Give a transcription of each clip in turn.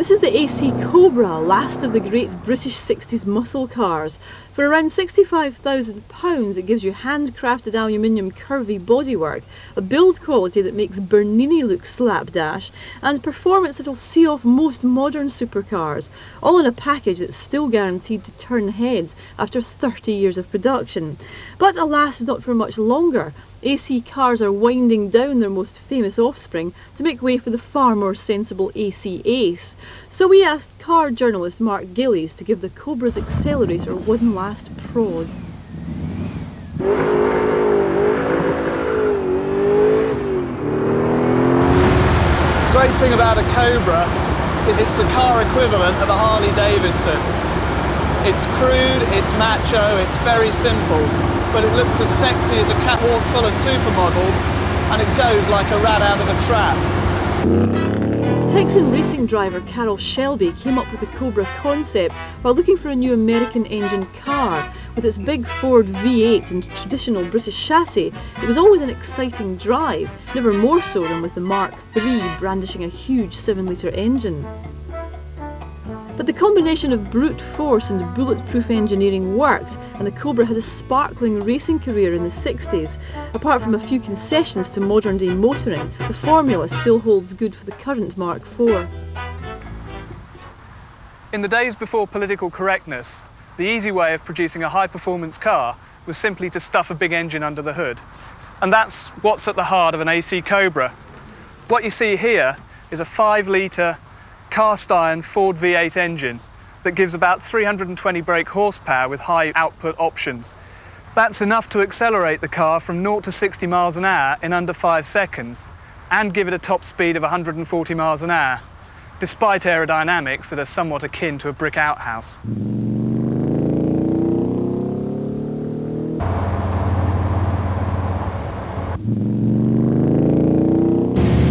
This is the AC Cobra, last of the great British 60s muscle cars. For around £65,000 it gives you handcrafted aluminium curvy bodywork, a build quality that makes Bernini look slapdash, and performance that'll see off most modern supercars, all in a package that's still guaranteed to turn heads after 30 years of production. But alas, not for much longer. AC cars are winding down their most famous offspring to make way for the far more sensible AC Ace. So we asked car journalist Mark Gillies to give the Cobra's accelerator one last prod. The great thing about a Cobra is it's the car equivalent of a Harley Davidson. It's crude, it's macho, it's very simple, but it looks as sexy as a catwalk full of supermodels, and it goes like a rat out of a trap. Texan racing driver Carroll Shelby came up with the Cobra concept while looking for a new American engine car. With its big Ford V8 and traditional British chassis, it was always an exciting drive, never more so than with the Mark III brandishing a huge 7-litre engine. But the combination of brute force and bulletproof engineering worked, and the Cobra had a sparkling racing career in the 60s. Apart from a few concessions to modern-day motoring, the formula still holds good for the current Mark IV. In the days before political correctness, the easy way of producing a high-performance car was simply to stuff a big engine under the hood. And that's what's at the heart of an AC Cobra. What you see here is a 5-litre cast iron Ford V8 engine that gives about 320 brake horsepower with high output options. That's enough to accelerate the car from 0 to 60 miles an hour in under 5 seconds and give it a top speed of 140 miles an hour, despite aerodynamics that are somewhat akin to a brick outhouse.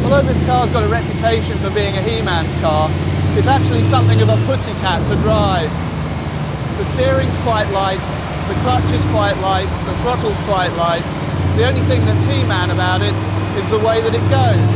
Although this car's got a reputation for being a he-man's car, it's actually something of a pussycat to drive. The steering's quite light, the clutch is quite light, the throttle's quite light. The only thing that's he-man about it is the way that it goes.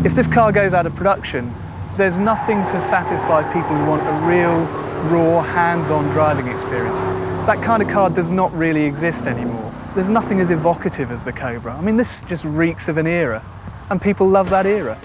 If this car goes out of production, there's nothing to satisfy people who want a real, raw, hands-on driving experience. That kind of car does not really exist anymore. There's nothing as evocative as the Cobra. I mean, this just reeks of an era, and people love that era.